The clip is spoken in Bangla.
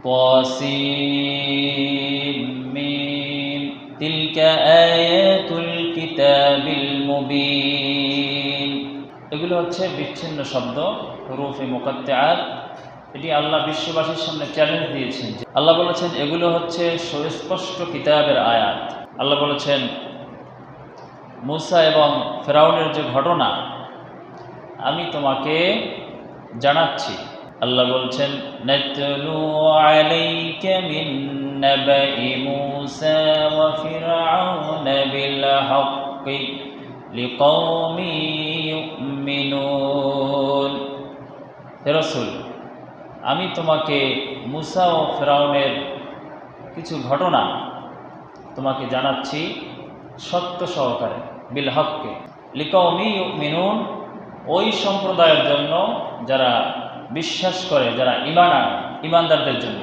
তাসিম মিম তিলকা আয়াতুল কিতাবিল মুবিন। এগুলো হচ্ছে বিচ্ছিন্ন শব্দ, হুরুফে মুকাত্তাআত। এটি আল্লাহ বিশ্ববাসীর সামনে চ্যালেঞ্জ দিয়েছেন। আল্লাহ বলেছেন এগুলো হচ্ছে সুস্পষ্ট কিতাবের আয়াত। আল্লাহ বলেছেন মূসা এবং ফেরাউনের যে ঘটনা আমি তোমাকে জানাচ্ছি। আল্লাহ বলছেন নাতলু আলাইকা মিন নাবাই মূসা ওয়া ফিরআউন বিল হাক্কি লিকাওমি ইউমিনুন। হে রাসূল, আমি তোমাকে মূসা ও ফেরাউনের কিছু ঘটনা তোমাকে জানাচ্ছি সত্য সহকারে, বিল হককে, লিকাওমি ইউমিনুন, ওই সম্প্রদায়ের জন্য যারা বিশ্বাস করে, যারা ঈমান আনে, ঈমানদারদের জন্য।